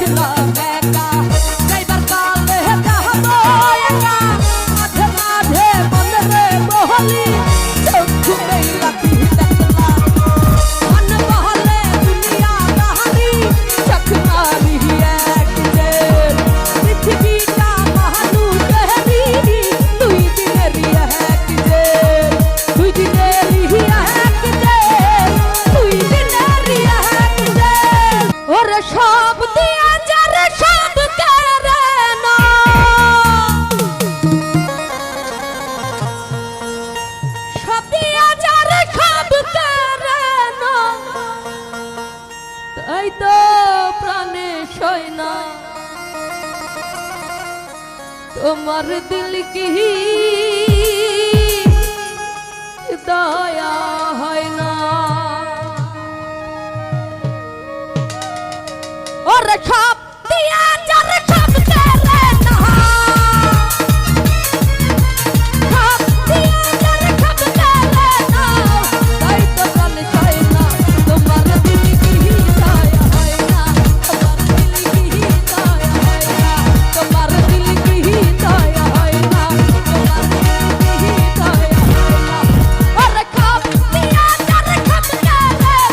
দেখলাম একা যাইবার কালে যাবো একা মাঝে মাঝে মনে রে বহলি চক্ষু মেলা কি দেখলাম মন বহলে দুনিয়া কাহানি চোখ মারি এক যে পৃথিবীটা মানুষেরই দুই দিনেরই এক যে দুই দিনেরই এক যে দুই দিনেরই এক যে ওরে সব দিয়া যারে সব কেড়ে না সব দিয়া যারে সব কেড়ে না তাই তো প্রাণে সয় না তোমার দিল কি দয়া হয় না ওরে সব দিয়া যারে সব কেড়ে না সব দিয়া যারে সব কেড়ে না তাই তো প্রাণে সয় না তোমার দিল কি দয়া হয় না তোমার দিল কি দয়া হয় না তোমার দিল কি দয়া হয় না তোমার দিল কি দয়া হয় না ওরে সব দিয়া যারে সব কেড়ে না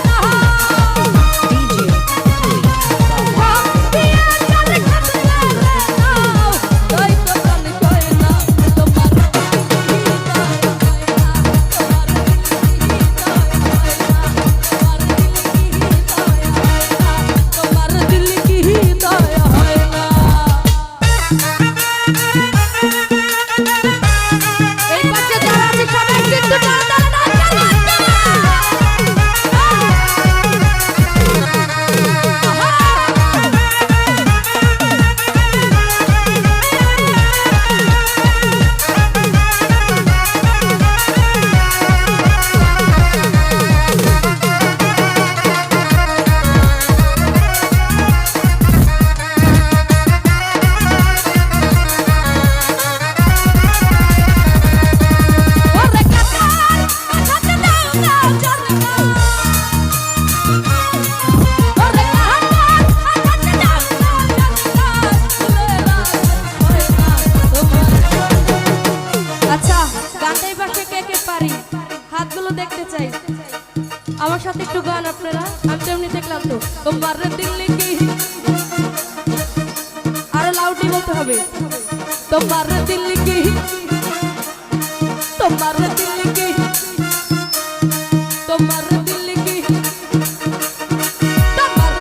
আমার সাথে একটু গান আপনারা আমি তেমনি দেখলাম তো তোমার দিল কি আরো লাউডলি বলতে হবে তোমার